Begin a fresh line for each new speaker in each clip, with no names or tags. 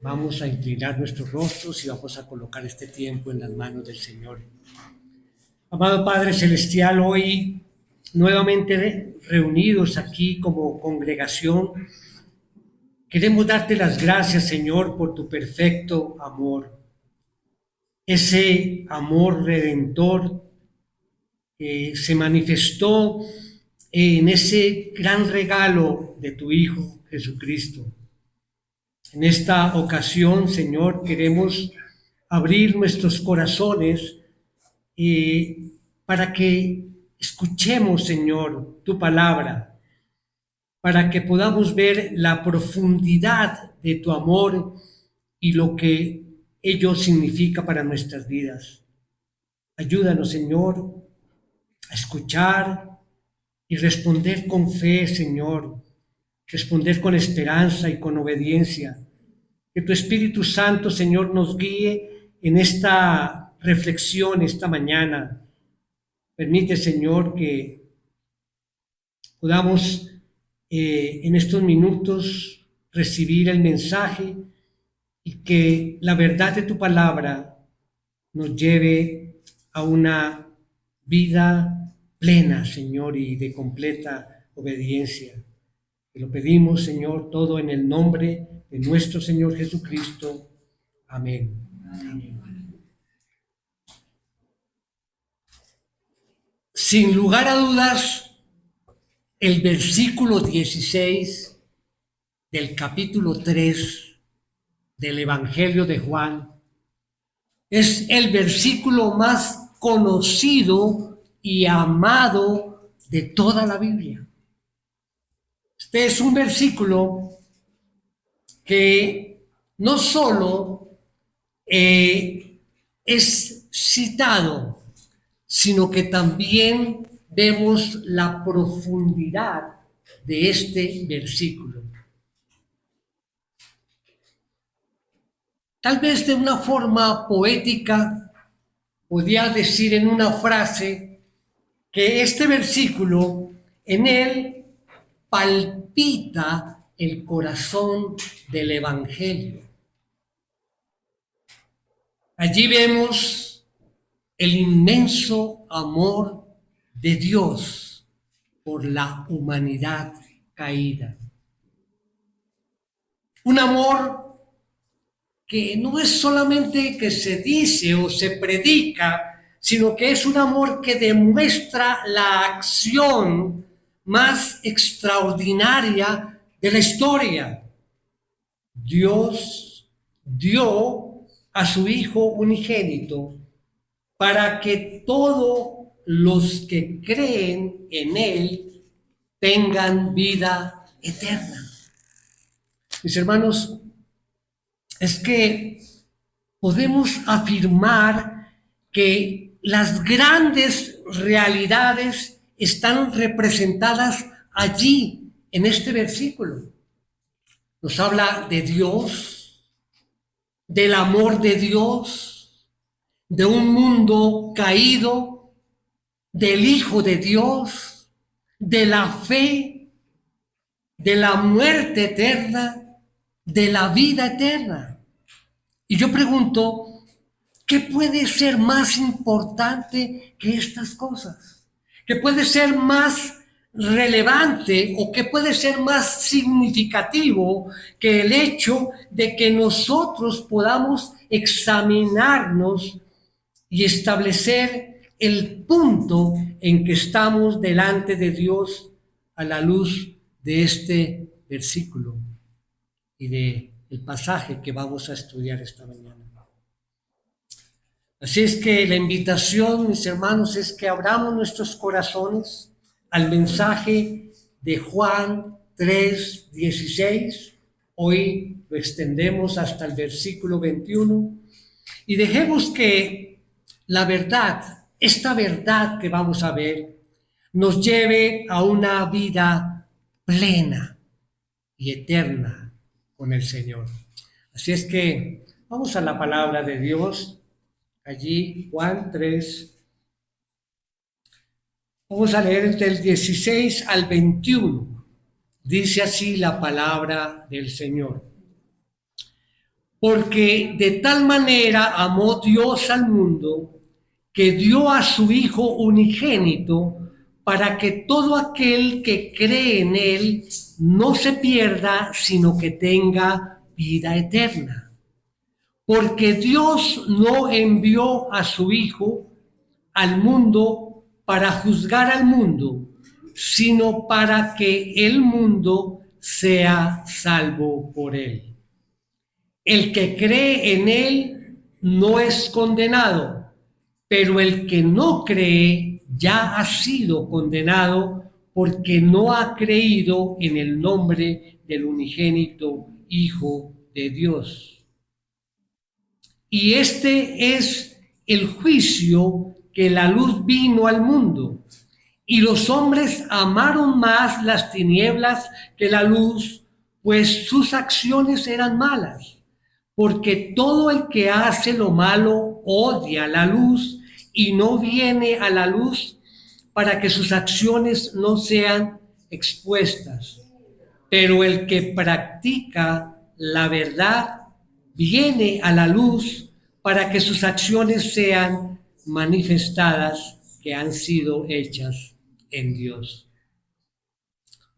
Vamos a inclinar nuestros rostros y vamos a colocar este tiempo en las manos del Señor. Amado Padre Celestial, hoy nuevamente reunidos aquí como congregación, queremos darte las gracias, Señor, por tu perfecto amor. Ese amor redentor que se manifestó en ese gran regalo de tu Hijo Jesucristo. En esta ocasión, Señor, queremos abrir nuestros corazones para que escuchemos, Señor, tu palabra, para que podamos ver la profundidad de tu amor y lo que ello significa para nuestras vidas. Ayúdanos, Señor, a escuchar y responder con fe, Señor, responder con esperanza y con obediencia. Que tu Espíritu Santo, Señor, nos guíe en esta reflexión esta mañana. Permite, Señor, que podamos en estos minutos recibir el mensaje y que la verdad de tu palabra nos lleve a una vida plena, Señor, y de completa obediencia. Te lo pedimos, Señor, todo en el nombre de nuestro Señor Jesucristo. Amén. Amén. Sin lugar a dudas, el versículo 16 del capítulo 3 del Evangelio de Juan es el versículo más conocido y amado de toda la Biblia. Este es un versículo que no solo es citado, sino que también vemos la profundidad de este versículo. Tal vez de una forma poética, podría decir en una frase que este versículo, en él palpita el corazón del Evangelio. Allí vemos el inmenso amor de Dios por la humanidad caída. Un amor que no es solamente que se dice o se predica, sino que es un amor que demuestra la acción más extraordinaria de la historia. Dios dio a su Hijo unigénito para que todos los que creen en Él tengan vida eterna. Mis hermanos, es que podemos afirmar que las grandes realidades están representadas allí, en este versículo. Nos habla de Dios, del amor de Dios, de un mundo caído, del Hijo de Dios, de la fe, de la muerte eterna, de la vida eterna. Y yo pregunto, ¿qué puede ser más importante que estas cosas? ¿Qué puede ser más relevante o qué puede ser más significativo que el hecho de que nosotros podamos examinarnos y establecer el punto en que estamos delante de Dios a la luz de este versículo y del pasaje que vamos a estudiar esta mañana? Así es que la invitación, mis hermanos, es que abramos nuestros corazones al mensaje de Juan 3:16. Hoy lo extendemos hasta el versículo 21 y dejemos que la verdad, esta verdad que vamos a ver, nos lleve a una vida plena y eterna con el Señor. Así es que vamos a la palabra de Dios. Allí, Juan 3, vamos a leer del 16 al 21. Dice así la palabra del Señor. Porque de tal manera amó Dios al mundo que dio a su Hijo unigénito para que todo aquel que cree en Él no se pierda, sino que tenga vida eterna. Porque Dios no envió a su Hijo al mundo para juzgar al mundo, sino para que el mundo sea salvo por Él. El que cree en Él no es condenado, pero el que no cree ya ha sido condenado porque no ha creído en el nombre del unigénito Hijo de Dios. Y este es el juicio, que la luz vino al mundo, y los hombres amaron más las tinieblas que la luz, pues sus acciones eran malas. Porque todo el que hace lo malo odia la luz y no viene a la luz para que sus acciones no sean expuestas. Pero el que practica la verdad viene a la luz para que sus acciones sean manifestadas, que han sido hechas en Dios.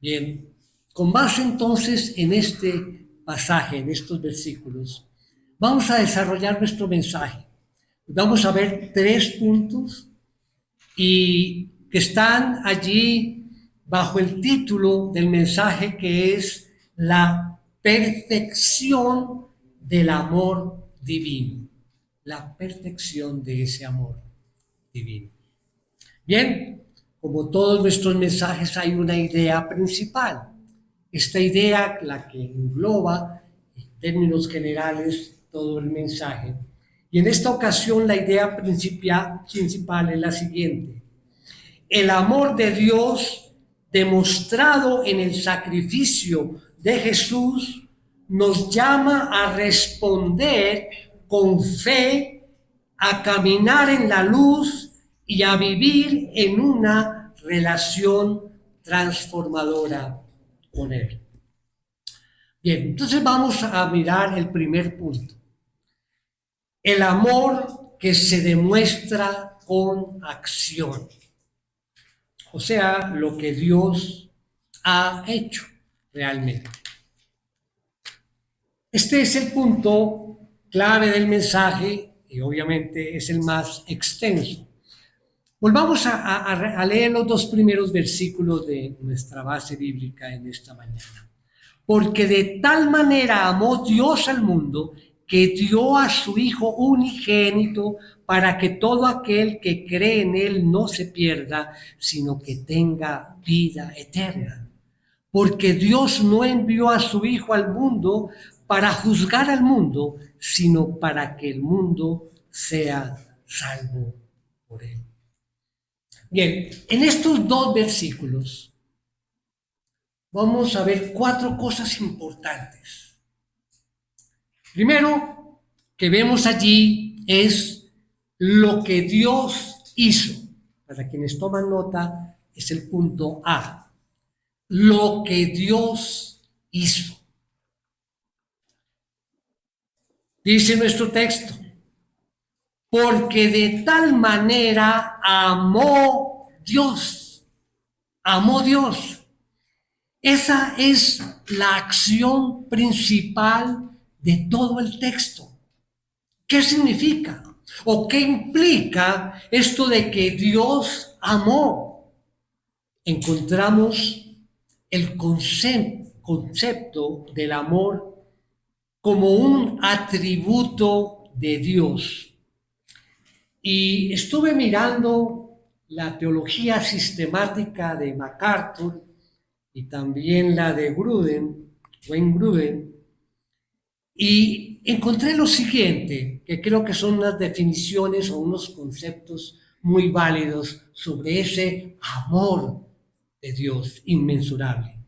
Bien, con base entonces en este pasaje, en estos versículos, vamos a desarrollar nuestro mensaje. Vamos a ver 3 puntos y que están allí bajo el título del mensaje, que es la perfección del amor divino. La perfección de ese amor divino. Bien, como todos nuestros mensajes hay una idea principal. Esta idea, la que engloba en términos generales todo el mensaje. Y en esta ocasión la idea principal es la siguiente: el amor de Dios demostrado en el sacrificio de Jesús nos llama a responder con fe, a caminar en la luz y a vivir en una relación transformadora con Él. Bien, entonces vamos a mirar el primer punto. El amor que se demuestra con acción. O sea, lo que Dios ha hecho realmente. Este es el punto clave del mensaje y obviamente es el más extenso. Volvamos a leer los 2 primeros versículos de nuestra base bíblica en esta mañana. Porque de tal manera amó Dios al mundo que dio a su Hijo unigénito para que todo aquel que cree en Él no se pierda, sino que tenga vida eterna. Porque Dios no envió a su Hijo al mundo para juzgar al mundo, sino para que el mundo sea salvo por Él. Bien, en estos 2 versículos vamos a ver 4 cosas importantes. Primero que vemos allí es lo que Dios hizo. Para quienes toman nota, es el punto A. Lo que Dios hizo. Dice nuestro texto: porque de tal manera amó Dios. Amó Dios. Esa es la acción principal de todo el texto. ¿Qué significa? ¿O qué implica esto de que Dios amó? Encontramos el concepto del amor como un atributo de Dios. Y estuve mirando la teología sistemática de MacArthur y también la de Wayne Grudem, y encontré lo siguiente, que creo que son unas definiciones o unos conceptos muy válidos sobre ese amor de Dios inmensurable.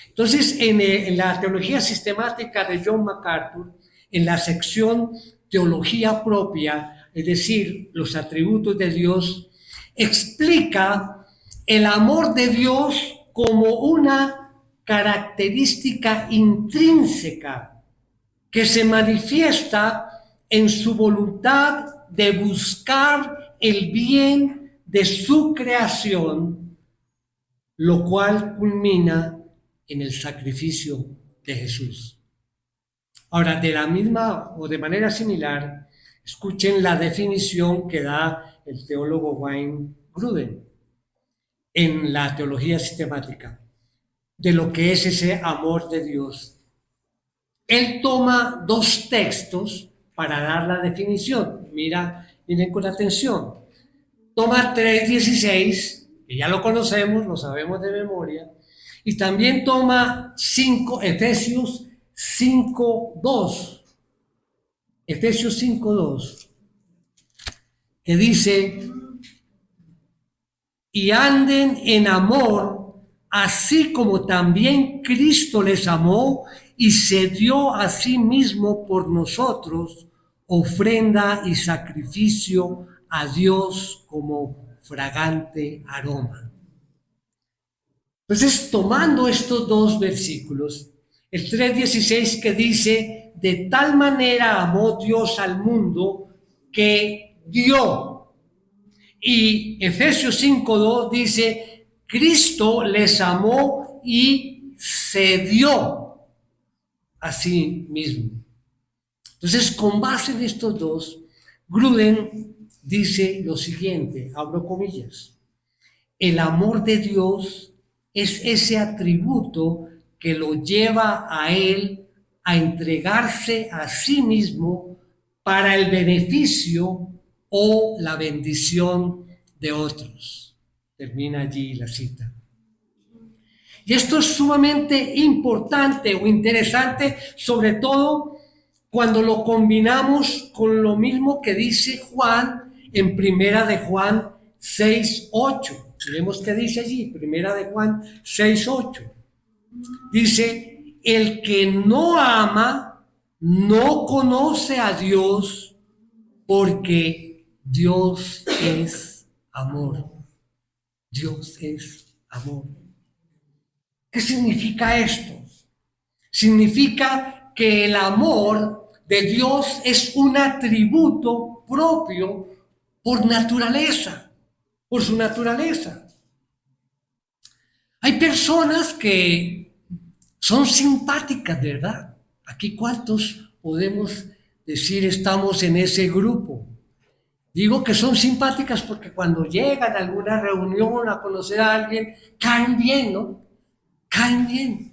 Entonces, en la teología sistemática de John MacArthur, en la sección teología propia, es decir, los atributos de Dios, explica el amor de Dios como una característica intrínseca que se manifiesta en su voluntad de buscar el bien de su creación, lo cual culmina en el sacrificio de Jesús. Ahora, de la misma o de manera similar, escuchen la definición que da el teólogo Wayne Grudem en la teología sistemática de lo que es ese amor de Dios. Él toma dos textos para dar la definición. Miren con atención. Toma 3:16, que ya lo conocemos, lo sabemos de memoria, y también toma Efesios 5:2. Efesios 5:2, que dice: y anden en amor, así como también Cristo les amó y se dio a sí mismo por nosotros, ofrenda y sacrificio a Dios como fragante aroma. Entonces, tomando estos dos versículos, el 3:16 que dice: de tal manera amó Dios al mundo que dio. Y Efesios 5:2 dice: Cristo les amó y se dio a sí mismo. Entonces, con base en estos dos, Grudem dice lo siguiente, abro comillas: el amor de Dios es ese atributo que lo lleva a Él a entregarse a sí mismo para el beneficio o la bendición de otros. Termina allí la cita. Y esto es sumamente importante o interesante, sobre todo cuando lo combinamos con lo mismo que dice Juan en Primera de Juan 6:8. Vemos que dice allí, Primera de Juan 6:8. Dice: el que no ama no conoce a Dios, porque Dios es amor. Dios es amor. ¿Qué significa esto? Significa que el amor de Dios es un atributo propio por naturaleza, por su naturaleza. Hay personas que son simpáticas, ¿verdad? Aquí, ¿cuántos podemos decir estamos en ese grupo? Digo que son simpáticas porque cuando llegan a alguna reunión a conocer a alguien, caen bien, ¿no? Caen bien.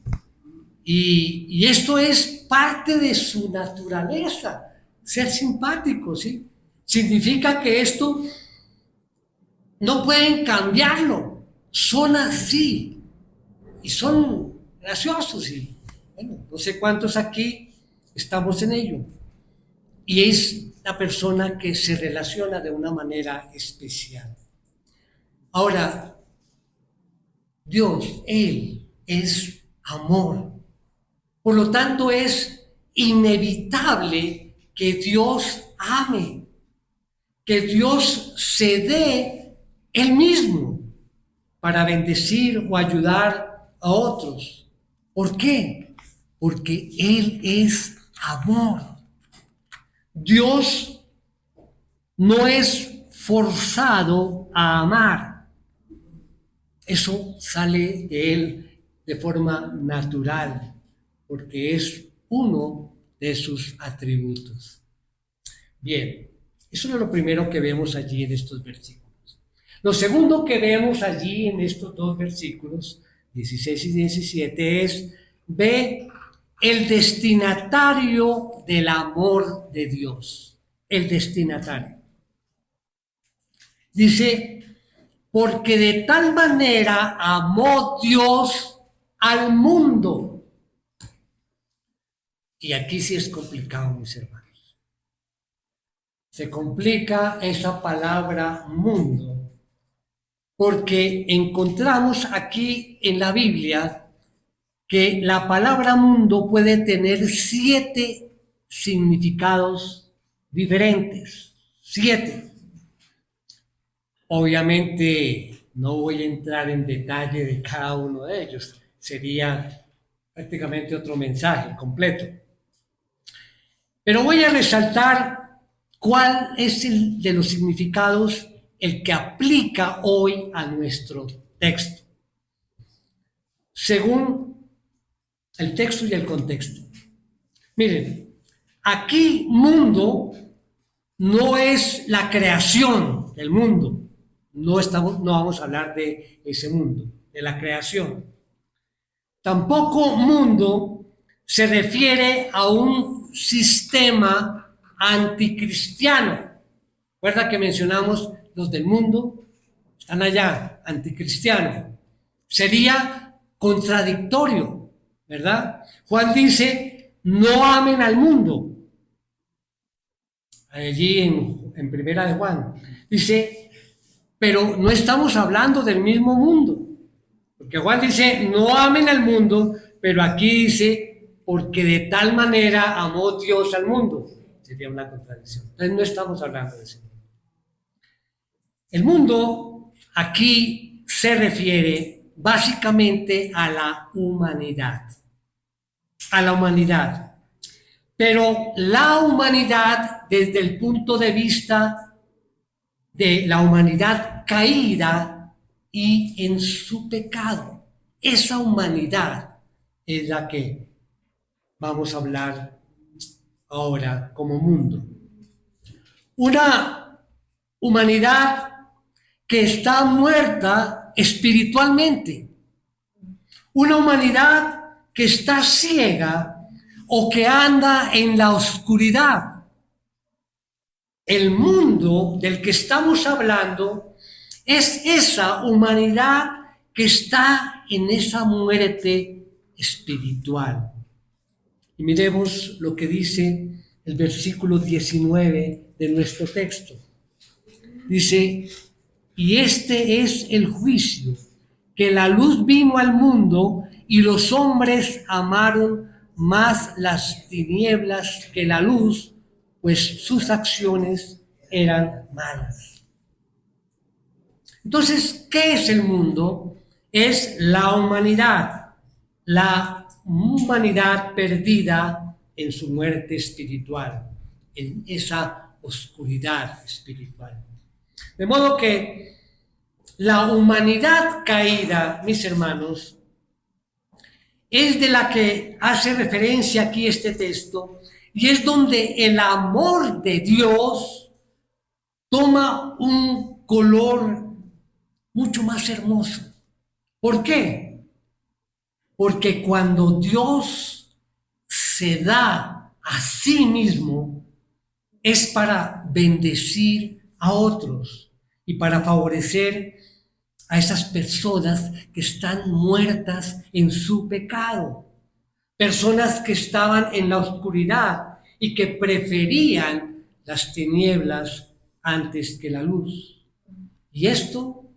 Y esto es parte de su naturaleza, ser simpático, ¿sí? Significa que esto no pueden cambiarlo, son así y son graciosos. Y bueno, no sé cuántos aquí estamos en ello. Y es la persona que se relaciona de una manera especial. Ahora, Dios, Él es amor. Por lo tanto, es inevitable que Dios ame, que Dios se dé Él mismo para bendecir o ayudar a otros. ¿Por qué? Porque Él es amor. Dios no es forzado a amar. Eso sale de Él de forma natural, porque es uno de sus atributos. Bien, eso es lo primero que vemos allí en estos versículos. Lo segundo que vemos allí en estos dos versículos, 16 y 17, es: ve el destinatario del amor de Dios. El destinatario. Dice: porque de tal manera amó Dios al mundo. Y aquí sí es complicado, mis hermanos. Se complica esa palabra mundo, porque encontramos aquí en la Biblia que la palabra mundo puede tener 7 significados diferentes. 7. Obviamente no voy a entrar en detalle de cada uno de ellos, sería prácticamente otro mensaje completo. Pero voy a resaltar cuál es el de los significados, el que aplica hoy a nuestro texto, según el texto y el contexto. Miren, aquí mundo no es la creación del mundo. No vamos a hablar de ese mundo, de la creación. Tampoco mundo se refiere a un sistema anticristiano. ¿Recuerda que mencionamos los del mundo? Están allá, anticristiano. Sería contradictorio, ¿verdad? Juan dice, no amen al mundo. Allí en Primera de Juan. Dice, pero no estamos hablando del mismo mundo. Porque Juan dice, no amen al mundo, pero aquí dice, porque de tal manera amó Dios al mundo. Sería una contradicción. Entonces no estamos hablando de ese mundo. El mundo aquí se refiere básicamente a la humanidad. A la humanidad. Pero la humanidad, desde el punto de vista de la humanidad caída y en su pecado. Esa humanidad es la que vamos a hablar ahora como mundo. Una humanidad que está muerta espiritualmente. Una humanidad que está ciega o que anda en la oscuridad. El mundo del que estamos hablando es esa humanidad que está en esa muerte espiritual. Y miremos lo que dice el versículo 19 de nuestro texto. Dice, y este es el juicio, que la luz vino al mundo y los hombres amaron más las tinieblas que la luz, pues sus acciones eran malas. Entonces, ¿qué es el mundo? Es la humanidad perdida en su muerte espiritual, en esa oscuridad espiritual. De modo que la humanidad caída, mis hermanos, es de la que hace referencia aquí este texto, y es donde el amor de Dios toma un color mucho más hermoso. ¿Por qué? Porque cuando Dios se da a sí mismo, es para bendecir a otros y para favorecer a esas personas que están muertas en su pecado, personas que estaban en la oscuridad y que preferían las tinieblas antes que la luz. Y esto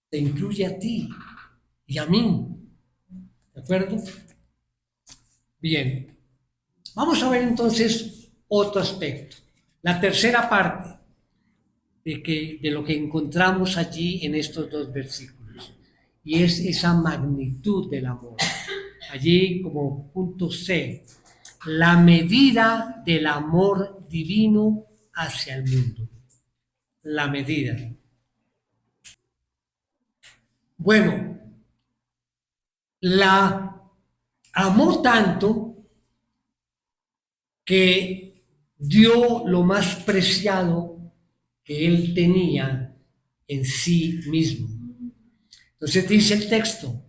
te incluye a ti y a mí, ¿de acuerdo? Bien, vamos a ver entonces otro aspecto, la tercera parte de lo que encontramos allí en estos dos versículos, y es esa magnitud del amor. Allí como punto C, la medida del amor divino hacia el mundo. La medida. Bueno, la amó tanto que dio lo más preciado que él tenía en sí mismo. Entonces dice el texto,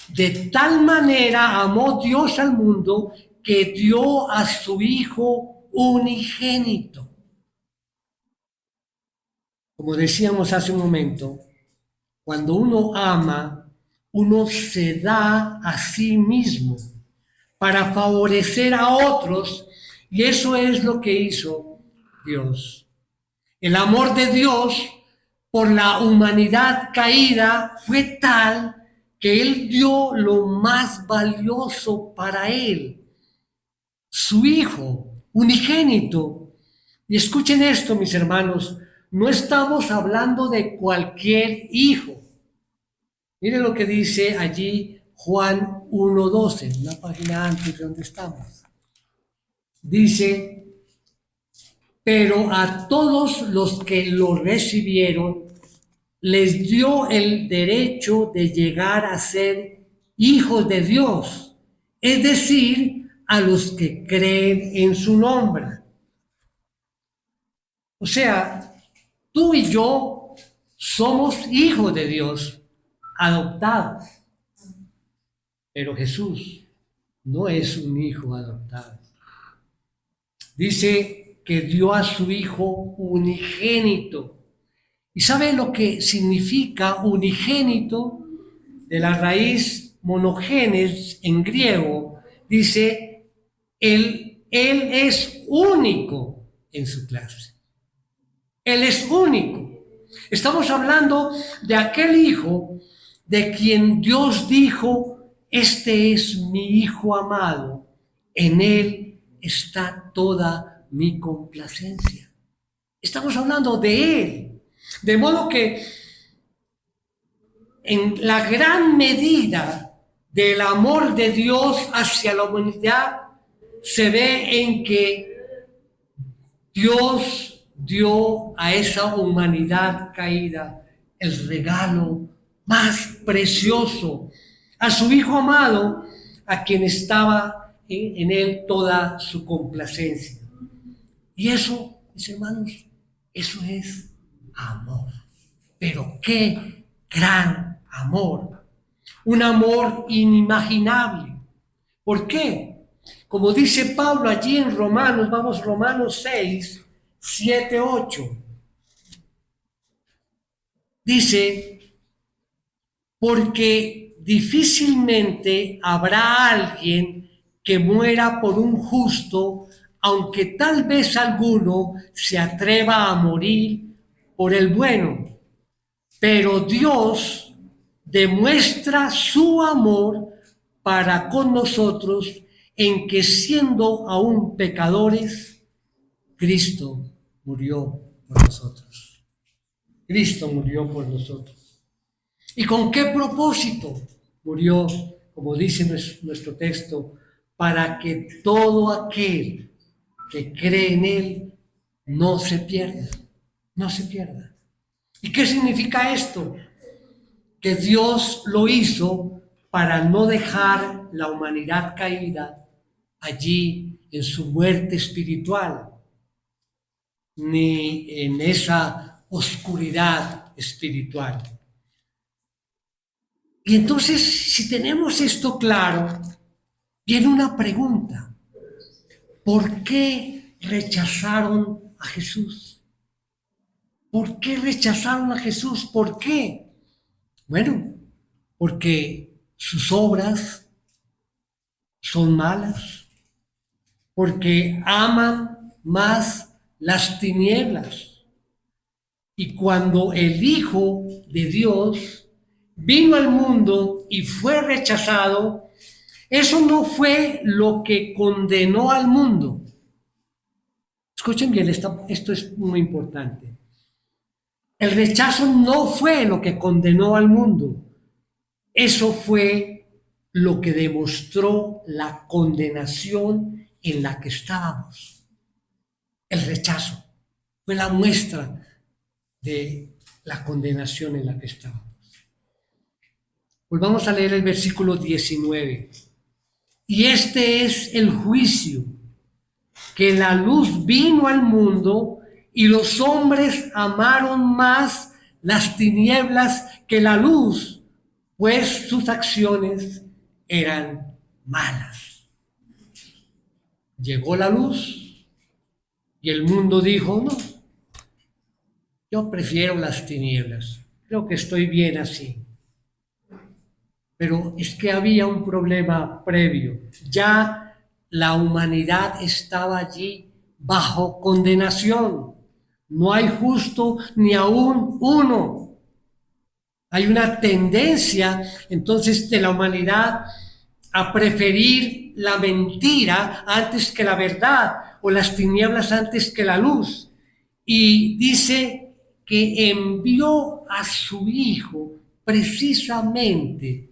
de tal manera amó Dios al mundo que dio a su Hijo unigénito. Como decíamos hace un momento, cuando uno ama, uno se da a sí mismo para favorecer a otros, y eso es lo que hizo Dios. El amor de Dios por la humanidad caída fue tal que Él dio lo más valioso para Él, su Hijo unigénito. Y escuchen esto, mis hermanos, no estamos hablando de cualquier hijo. Miren lo que dice allí Juan 1:12, una página antes de donde estamos. dice, pero a todos los que lo recibieron, les dio el derecho de llegar a ser hijos de Dios, es decir, a los que creen en su nombre. O sea, tú y yo somos hijos de Dios, adoptados, pero Jesús no es un hijo adoptado. Dice que dio a su hijo unigénito. ¿Y sabe lo que significa unigénito? De la raíz monogenes en griego, dice, él es único en su clase. Él es único. Estamos hablando de aquel hijo de quien Dios dijo, este es mi hijo amado, en él está toda mi complacencia. Estamos hablando de él. De modo que en la gran medida del amor de Dios hacia la humanidad se ve en que Dios dio a esa humanidad caída el regalo más precioso, a su Hijo amado, a quien estaba en él toda su complacencia. Y eso, mis hermanos, eso es amor. Pero qué gran amor. Un amor inimaginable. ¿Por qué? Como dice Pablo allí en Romanos, vamos, Romanos 6, 7, 8. Dice, porque difícilmente habrá alguien que muera por un justo, aunque tal vez alguno se atreva a morir por el bueno. Pero Dios demuestra su amor para con nosotros en que siendo aún pecadores, Cristo murió por nosotros. Cristo murió por nosotros. ¿Y con qué propósito? Murió, como dice nuestro texto, para que todo aquel que cree en Él no se pierda, no se pierda. ¿Y qué significa esto? Que Dios lo hizo para no dejar la humanidad caída allí en su muerte espiritual, ni en esa oscuridad espiritual. Y entonces, si tenemos esto claro, viene una pregunta. ¿Por qué rechazaron a Jesús? ¿Por qué rechazaron a Jesús? ¿Por qué? Bueno, porque sus obras son malas, porque aman más las tinieblas. Y cuando el Hijo de Dios vino al mundo y fue rechazado, eso no fue lo que condenó al mundo. Escuchen bien, esto es muy importante. El rechazo no fue lo que condenó al mundo. Eso fue lo que demostró la condenación en la que estábamos. El rechazo fue la muestra de la condenación en la que estábamos. Volvamos a leer el versículo 19. Y este es el juicio, que la luz vino al mundo y los hombres amaron más las tinieblas que la luz, pues sus acciones eran malas. Llegó la luz y el mundo dijo, no, yo prefiero las tinieblas, creo que estoy bien así. Pero es que había un problema previo. Ya la humanidad estaba allí bajo condenación. No hay justo ni aún uno. Hay una tendencia entonces de la humanidad a preferir la mentira antes que la verdad o las tinieblas antes que la luz. Y dice que envió a su Hijo precisamente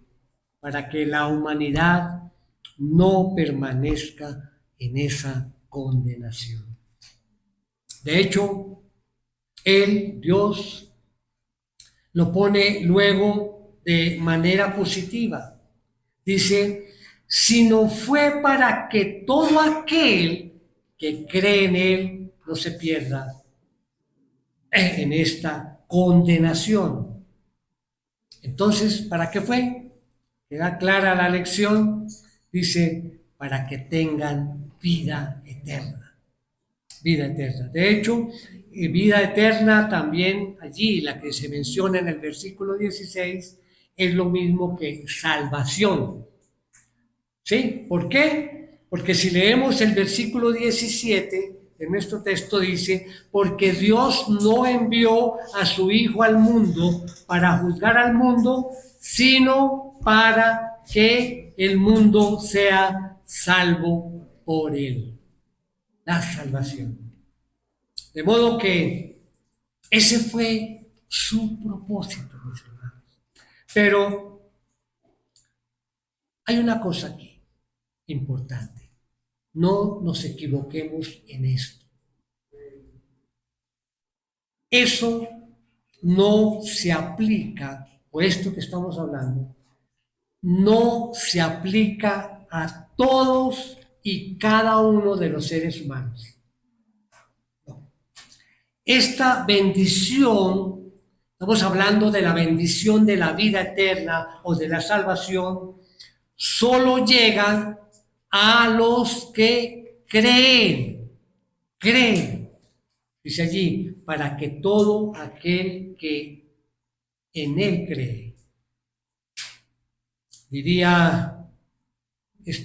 para que la humanidad no permanezca en esa condenación. De hecho, Dios, lo pone luego de manera positiva. Dice, sino fue para que todo aquel que cree en Él no se pierda en esta condenación. Entonces, ¿para qué fue? Queda clara la lección. Dice, para que tengan vida eterna. Vida eterna. De hecho, vida eterna también allí, la que se menciona en el versículo 16, es lo mismo que salvación. ¿Sí? ¿Por qué? Porque si leemos el versículo 17 de nuestro texto dice, porque Dios no envió a su Hijo al mundo para juzgar al mundo, sino para que el mundo sea salvo por él. La salvación. De modo que ese fue su propósito, mis hermanos. Pero hay una cosa aquí importante. No nos equivoquemos en esto. Eso no se aplica, o esto que estamos hablando, no se aplica a todos y cada uno de los seres humanos. No. Esta bendición, estamos hablando de la bendición de la vida eterna o de la salvación, solo llega a los que creen. Dice allí, para que todo aquel que en él cree. Diría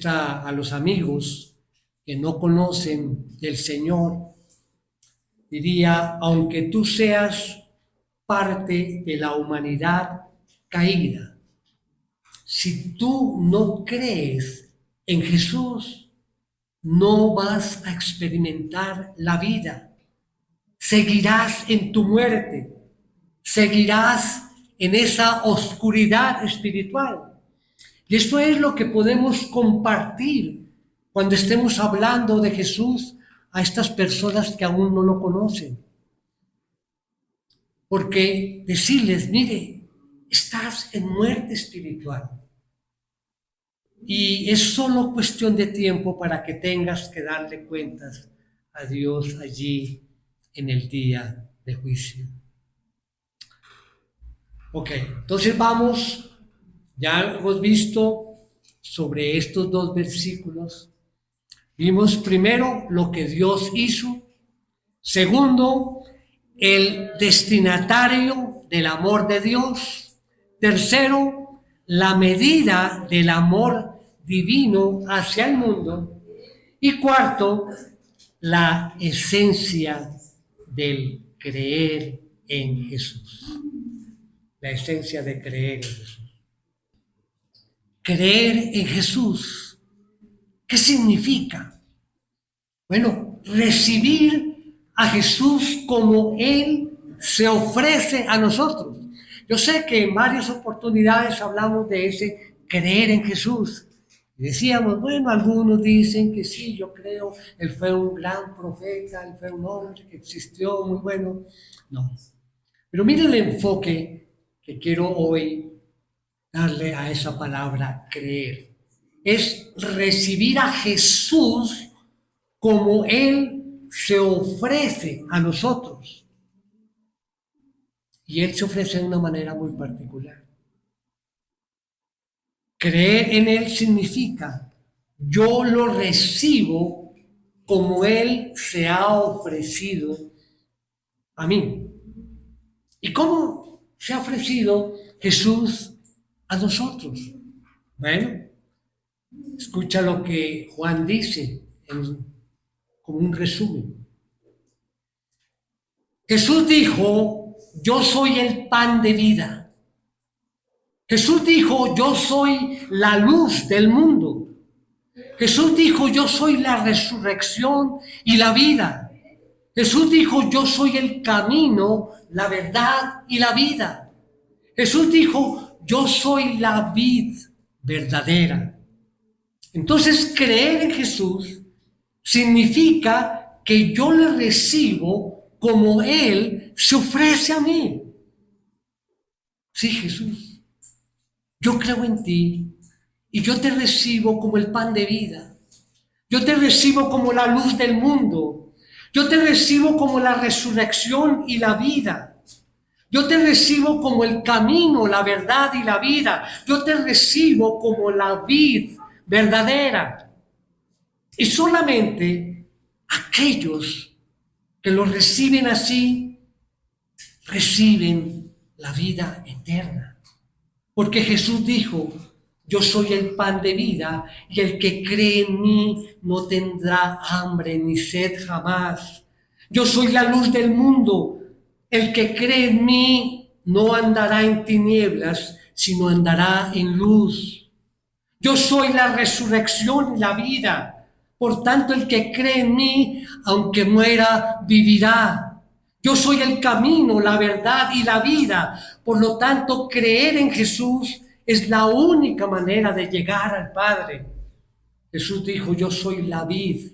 a los amigos que no conocen del Señor, diría, aunque tú seas parte de la humanidad caída, si tú no crees en Jesús, no vas a experimentar la vida. Seguirás en tu muerte, seguirás en esa oscuridad espiritual. Y esto es lo que podemos compartir cuando estemos hablando de Jesús a estas personas que aún no lo conocen. Porque decirles, mire, estás en muerte espiritual. Y es solo cuestión de tiempo para que tengas que darle cuentas a Dios allí en el día de juicio. Ok, entonces vamos, ya hemos visto sobre estos dos versículos. Vimos primero lo que Dios hizo. Segundo, el destinatario del amor de Dios. Tercero, la medida del amor divino hacia el mundo. Y cuarto, la esencia del creer en Jesús. La esencia de creer en Jesús. Creer en Jesús. ¿Qué significa? Bueno, recibir a Jesús como Él se ofrece a nosotros. Yo sé que en varias oportunidades hablamos de ese creer en Jesús. Y decíamos, bueno, algunos dicen que sí, yo creo, Él fue un gran profeta, Él fue un hombre que existió, muy bueno. No. Pero miren el enfoque que quiero hoy darle a esa palabra creer. Es recibir a Jesús como Él se ofrece a nosotros. Y Él se ofrece de una manera muy particular. Creer en Él significa, yo lo recibo como Él se ha ofrecido a mí. ¿Y cómo se ha ofrecido Jesús a nosotros? Bueno, escucha lo que Juan dice como un resumen. Jesús dijo, yo soy el pan de vida. Jesús dijo, yo soy la luz del mundo. Jesús dijo, yo soy la resurrección y la vida. Jesús dijo, yo soy el camino, la verdad y la vida. Jesús dijo, yo soy la vid verdadera. Entonces, creer en Jesús significa que yo le recibo como Él se ofrece a mí. Sí, Jesús, yo creo en ti y yo te recibo como el pan de vida. Yo te recibo como la luz del mundo. Yo te recibo como la resurrección y la vida. Yo te recibo como el camino, la verdad y la vida. Yo te recibo como la vid verdadera. Y solamente aquellos que lo reciben así, reciben la vida eterna. Porque Jesús dijo, yo soy el pan de vida y el que cree en mí no tendrá hambre ni sed jamás. Yo soy la luz del mundo. El que cree en mí no andará en tinieblas, sino andará en luz. Yo soy la resurrección y la vida. Por tanto, el que cree en mí, aunque muera, vivirá. Yo soy el camino, la verdad y la vida. Por lo tanto, creer en Jesús es la única manera de llegar al Padre. Jesús dijo, yo soy la vid.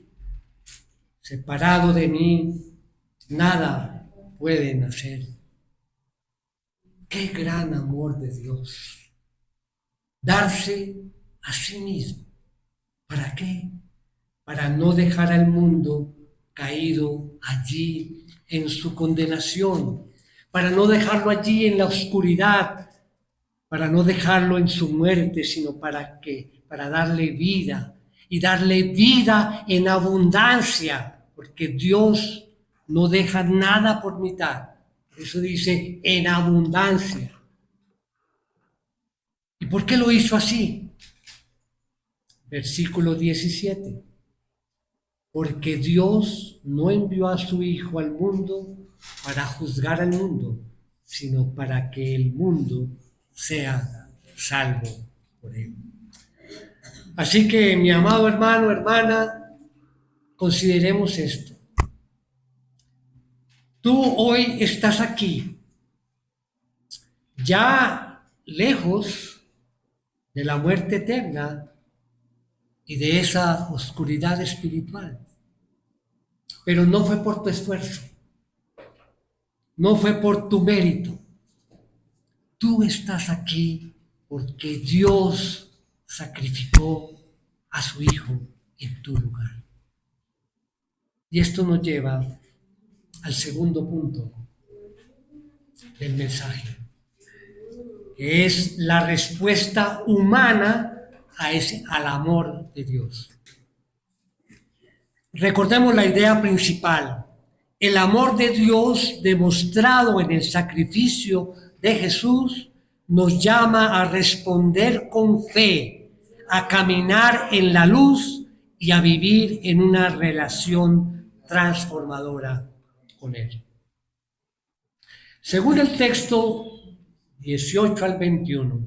Separado de mí, nada pueden hacer. Qué gran amor de Dios. Darse a sí mismo. ¿Para qué? Para no dejar al mundo caído allí en su condenación, para no dejarlo allí en la oscuridad, para no dejarlo en su muerte, sino para darle vida y darle vida en abundancia, porque Dios no deja nada por mitad. Eso dice en abundancia. ¿Y por qué lo hizo así? Versículo 17. Porque Dios no envió a su Hijo al mundo para juzgar al mundo, sino para que el mundo sea salvo por él. Así que, mi amado hermano, hermana, consideremos esto. Tú hoy estás aquí, ya lejos de la muerte eterna y de esa oscuridad espiritual. Pero no fue por tu esfuerzo, no fue por tu mérito. Tú estás aquí porque Dios sacrificó a su Hijo en tu lugar. Y esto nos lleva al segundo punto del mensaje, que es la respuesta humana al amor de Dios. Recordemos la idea principal. El amor de Dios demostrado en el sacrificio de Jesús nos llama a responder con fe, a caminar en la luz y a vivir en una relación transformadora con Él. Según el texto 18 al 21,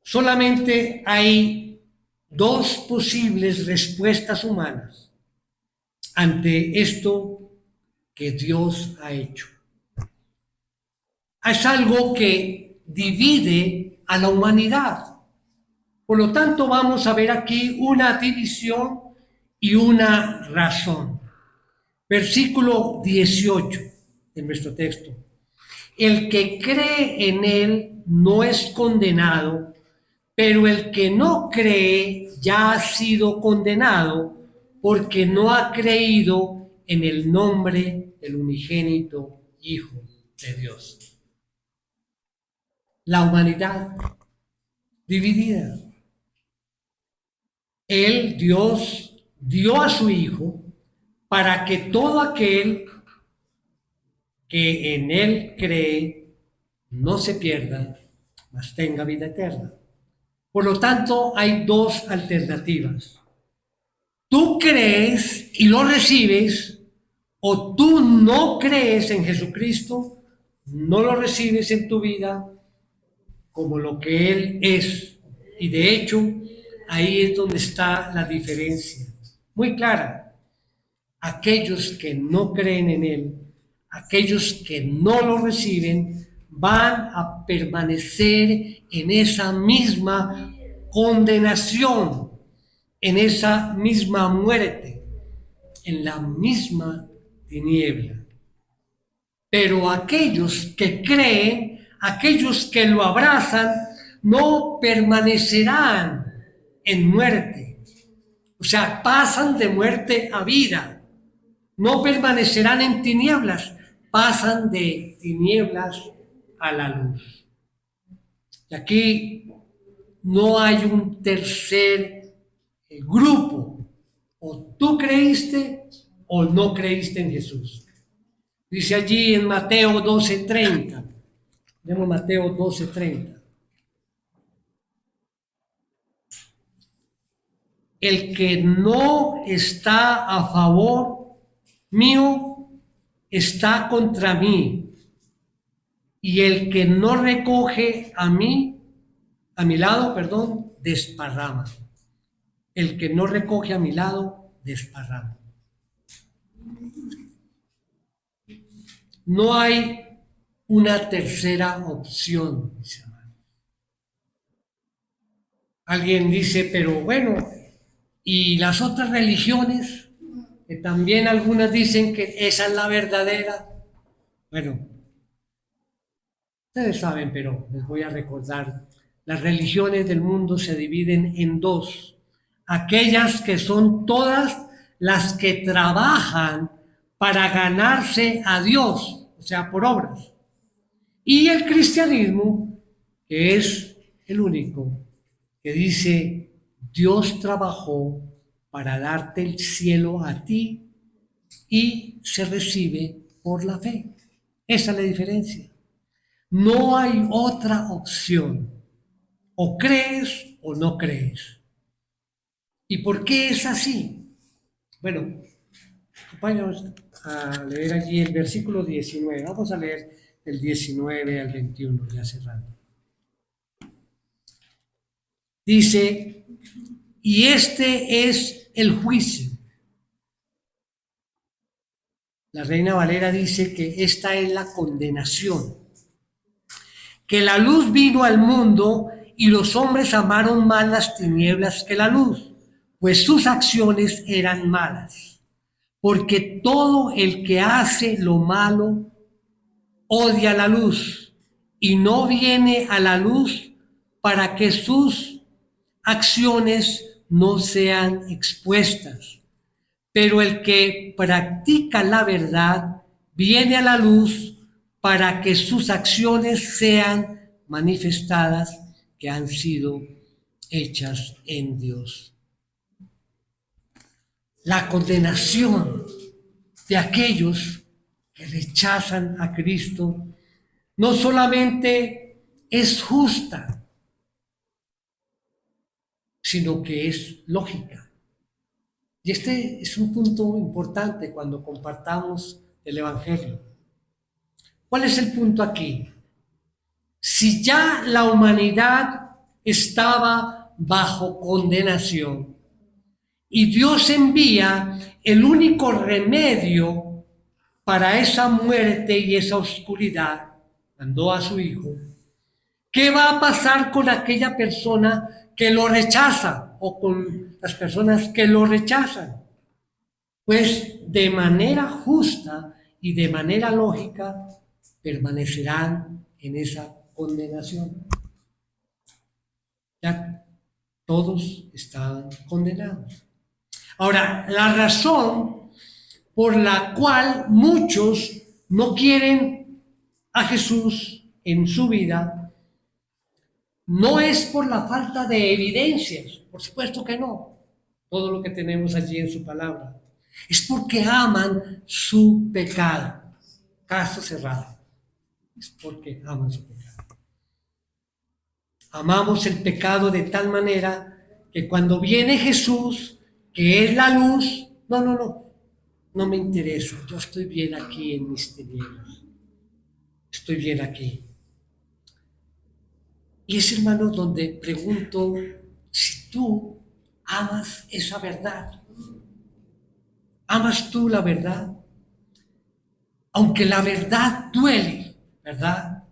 solamente hay dos posibles respuestas humanas ante esto que Dios ha hecho. Es algo que divide a la humanidad. Por lo tanto, vamos a ver aquí una división y una razón. Versículo 18 de nuestro texto. El que cree en él no es condenado, pero el que no cree ya ha sido condenado porque no ha creído en el nombre del unigénito Hijo de Dios. La humanidad dividida. Él, Dios, dio a su Hijo para que todo aquel que en Él cree no se pierda, mas tenga vida eterna. Por lo tanto, hay dos alternativas. Tú crees y lo recibes, o tú no crees en Jesucristo, no lo recibes en tu vida como lo que Él es. Y de hecho, ahí es donde está la diferencia, muy clara. Aquellos que no creen en Él, aquellos que no lo reciben, van a permanecer en esa misma condenación, en esa misma muerte, en la misma tiniebla. Pero aquellos que creen, aquellos que lo abrazan, no permanecerán en muerte. O sea, pasan de muerte a vida. No permanecerán en tinieblas, pasan de tinieblas a la luz. Y aquí no hay un tercer grupo. O tú creíste o no creíste en Jesús. Dice allí en Mateo 12:30. Vemos Mateo 12:30. El que no está a favor mío está contra mí. Y el que no recoge a mi lado, desparrama. El que no recoge a mi lado, desparrama. No hay una tercera opción, mis hermanos. Alguien dice, pero bueno, ¿y las otras religiones? Que también algunas dicen que esa es la verdadera. Bueno, ustedes saben, pero les voy a recordar. Las religiones del mundo se dividen en dos. Aquellas que son todas las que trabajan para ganarse a Dios, o sea, por obras. Y el cristianismo, que es el único que dice, Dios trabajó para darte el cielo a ti y se recibe por la fe. Esa es la diferencia. No hay otra opción. O crees o no crees. ¿Y por qué es así? Bueno, acompáñanos a leer allí el versículo 19. Vamos a leer el 19 al 21, ya cerrando. Dice, y este es el juicio. La Reina Valera dice que esta es la condenación. Que la luz vino al mundo y los hombres amaron más las tinieblas que la luz, pues sus acciones eran malas. Porque todo el que hace lo malo odia la luz y no viene a la luz para que sus acciones no sean expuestas. Pero el que practica la verdad viene a la luz para que sus acciones sean manifestadas que han sido hechas en Dios. La condenación de aquellos que rechazan a Cristo no solamente es justa, sino que es lógica. Y este es un punto importante cuando compartamos el Evangelio. ¿Cuál es el punto aquí? Si ya la humanidad estaba bajo condenación y Dios envía el único remedio para esa muerte y esa oscuridad, mandó a su Hijo, ¿qué va a pasar con aquella persona que lo rechaza o con las personas que lo rechazan? Pues de manera justa y de manera lógica permanecerán en esa condenación. Ya todos estaban condenados. Ahora, la razón por la cual muchos no quieren a Jesús en su vida no es por la falta de evidencias, por supuesto que no, todo lo que tenemos allí en su palabra. Es porque aman su pecado. Caso cerrado. Es porque aman su pecado. Amamos el pecado de tal manera que cuando viene Jesús, que es la luz, no me interesa. Yo estoy bien aquí en mis tinieblas. Estoy bien aquí. Y es, hermano, donde pregunto si tú amas esa verdad. ¿Amas tú la verdad? Aunque la verdad duele, ¿verdad?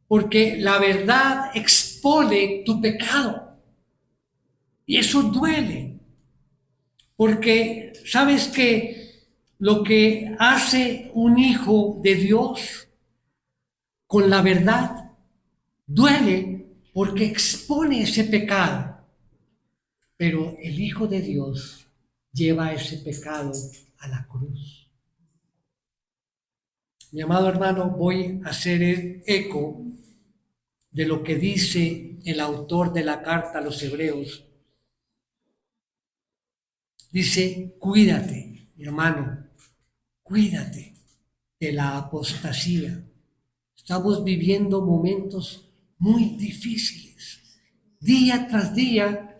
Porque la verdad expone tu pecado. Y eso duele. Porque sabes que lo que hace un hijo de Dios con la verdad duele porque expone ese pecado. Pero el Hijo de Dios lleva ese pecado a la cruz. Mi amado hermano, voy a hacer el eco de lo que dice el autor de la carta a los Hebreos. Dice, cuídate, mi hermano, cuídate de la apostasía. Estamos viviendo momentos muy difíciles. Día tras día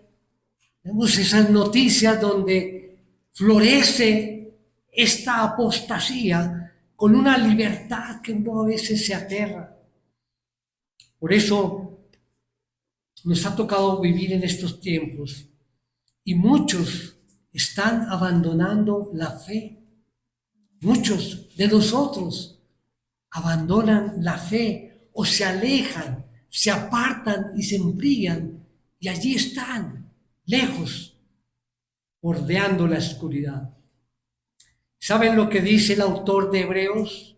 vemos esas noticias donde florece esta apostasía con una libertad que uno a veces se aterra. Por eso nos ha tocado vivir en estos tiempos y muchos están abandonando la fe. Muchos de nosotros abandonan la fe o se alejan, se apartan y se enfrían y allí están, lejos, bordeando la oscuridad. ¿Saben lo que dice el autor de Hebreos?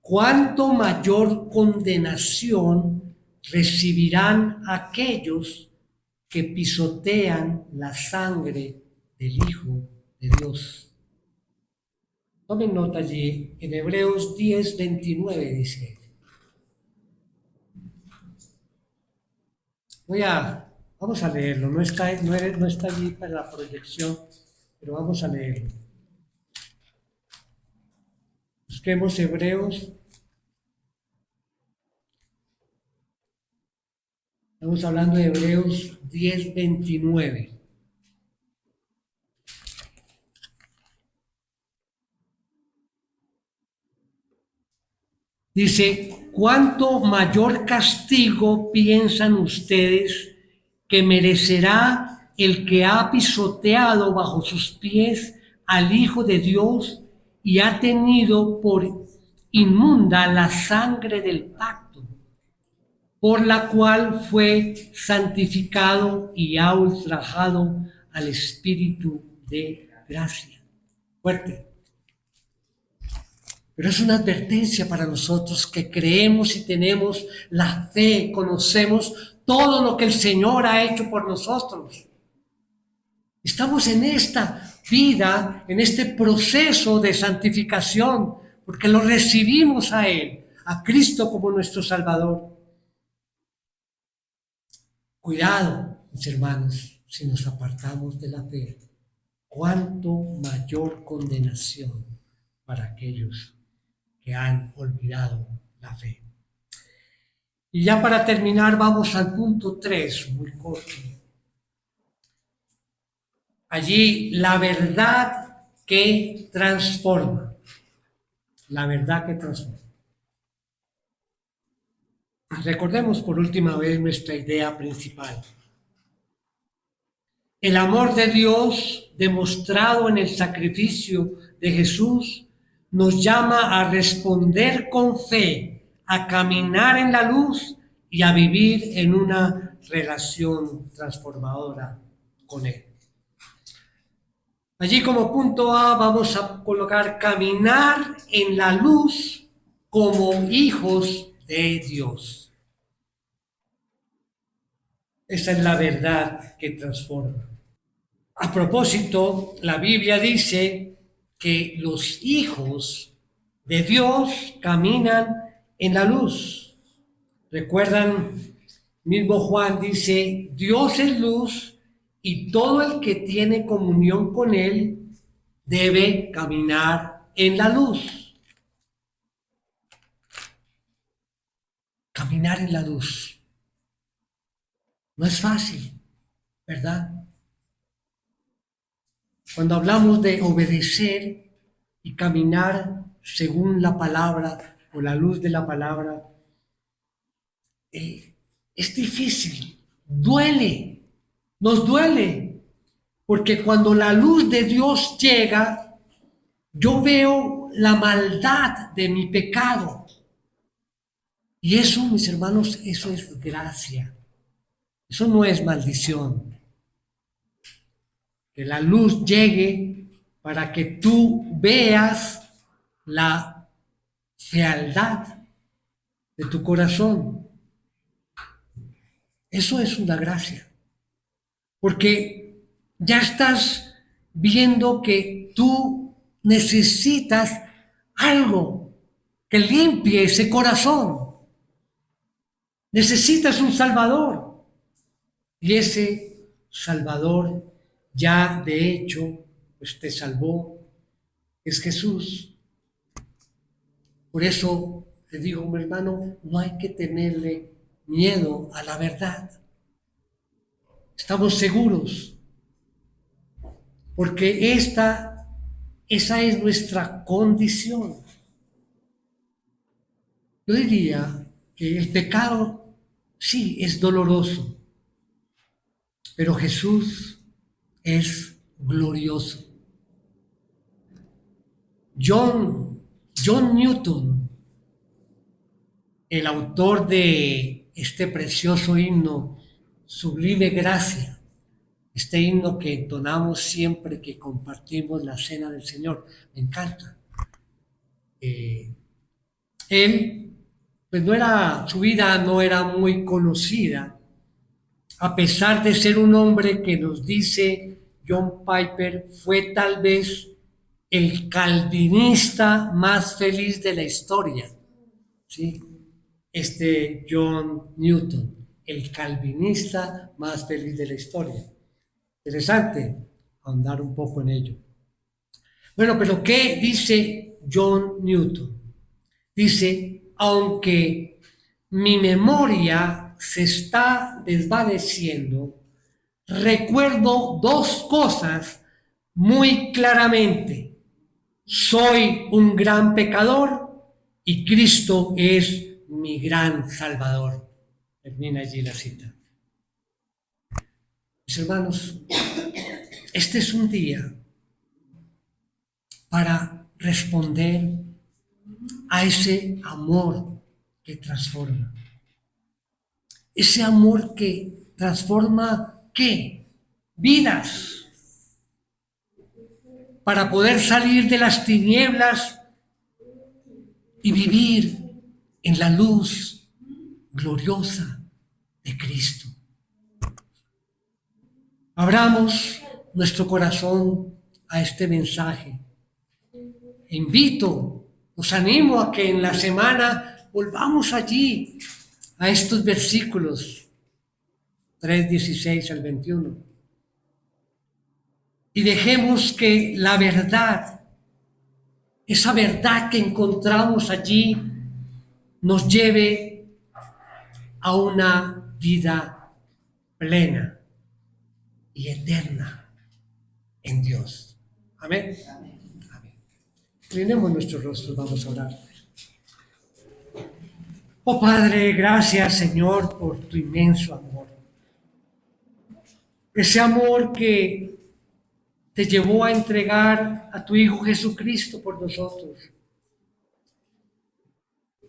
¿Cuánto mayor condenación recibirán aquellos que pisotean la sangre del Hijo de Dios? Tomen nota allí, en Hebreos 10:29 dice. Vamos a leerlo, no está allí para la proyección, pero vamos a leerlo. Busquemos Hebreos. Estamos hablando de Hebreos 10:29. Dice, ¿cuánto mayor castigo piensan ustedes que merecerá el que ha pisoteado bajo sus pies al Hijo de Dios y ha tenido por inmunda la sangre del pacto, por la cual fue santificado y ha ultrajado al Espíritu de gracia? Fuerte. Pero es una advertencia para nosotros que creemos y tenemos la fe, conocemos todo lo que el Señor ha hecho por nosotros. Estamos en esta vida, en este proceso de santificación, porque lo recibimos a Él, a Cristo como nuestro Salvador. Cuidado, mis hermanos, si nos apartamos de la fe, cuánto mayor condenación para aquellos que han olvidado la fe. Y ya para terminar vamos al punto 3, muy corto. Allí la verdad que transforma. La verdad que transforma. Recordemos por última vez nuestra idea principal. El amor de Dios demostrado en el sacrificio de Jesús nos llama a responder con fe, a caminar en la luz y a vivir en una relación transformadora con Él. Allí como punto A vamos a colocar caminar en la luz como hijos de Dios. Esa es la verdad que transforma. A propósito, la Biblia dice que los hijos de Dios caminan en la luz. ¿Recuerdan? Mismo Juan dice, Dios es luz y todo el que tiene comunión con Él debe caminar en la luz. Caminar en la luz. No es fácil, ¿verdad? Cuando hablamos de obedecer y caminar según la palabra o la luz de la palabra, es difícil, duele, nos duele, porque cuando la luz de Dios llega, yo veo la maldad de mi pecado. Y eso, mis hermanos, eso es gracia. Eso no es maldición. que la luz llegue para que tú veas la fealdad de tu corazón. Eso es una gracia, porque ya estás viendo que tú necesitas algo que limpie ese corazón. Necesitas un Salvador. Y ese Salvador ya de hecho pues te salvó, es Jesús. Por eso te digo, mi hermano, no hay que tenerle miedo a la verdad. Estamos seguros, porque esa es nuestra condición. Yo diría que el pecado sí es doloroso, pero Jesús es glorioso. John Newton, el autor de este precioso himno, Sublime Gracia, este himno que entonamos siempre que compartimos la cena del Señor, me encanta. Él, pues su vida no era muy conocida, a pesar de ser un hombre que nos dice John Piper, fue tal vez el calvinista más feliz de la historia, ¿sí? John Newton, el calvinista más feliz de la historia. Interesante ahondar un poco en ello. Bueno, pero ¿qué dice John Newton? Dice, aunque mi memoria se está desvaneciendo, recuerdo dos cosas muy claramente. Soy un gran pecador y Cristo es mi gran Salvador. Termina allí la cita. Mis hermanos, este es un día para responder a ese amor que transforma. Ese amor que transforma, ¿qué? Vidas. Para poder salir de las tinieblas y vivir en la luz gloriosa de Cristo. Abramos nuestro corazón a este mensaje. Os animo a que en la semana volvamos allí a estos versículos 3:16 al 21 y dejemos que la verdad, esa verdad que encontramos allí, nos lleve a una vida plena y eterna en Dios. Amén. Amén. Inclinemos nuestros rostros, vamos a orar. Oh Padre, gracias Señor por tu inmenso amor. Ese amor que te llevó a entregar a tu Hijo Jesucristo por nosotros.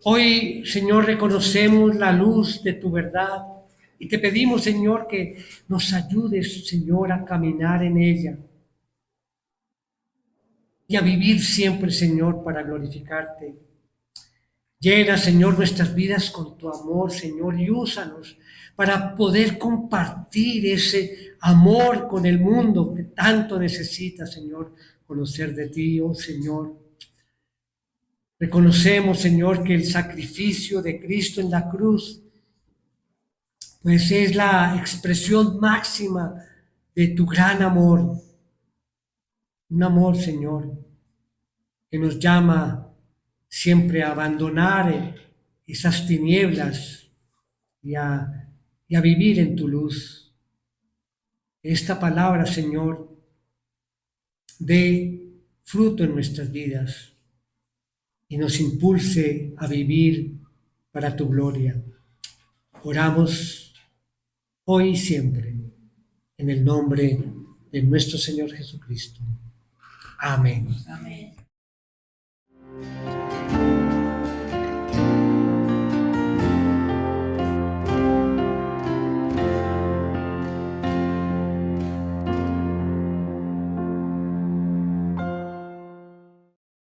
Hoy, Señor, reconocemos la luz de tu verdad y te pedimos, Señor, que nos ayudes, Señor, a caminar en ella y a vivir siempre, Señor, para glorificarte. Llena, Señor, nuestras vidas con tu amor, Señor, y úsanos para poder compartir ese amor con el mundo que tanto necesita, Señor, conocer de ti, oh Señor. Reconocemos, Señor, que el sacrificio de Cristo en la cruz, pues es la expresión máxima de tu gran amor. Un amor, Señor, que nos llama siempre a abandonar esas tinieblas y a vivir en tu luz. Esta palabra, Señor, dé fruto en nuestras vidas y nos impulse a vivir para tu gloria. Oramos hoy y siempre en el nombre de nuestro Señor Jesucristo. Amén. Amén.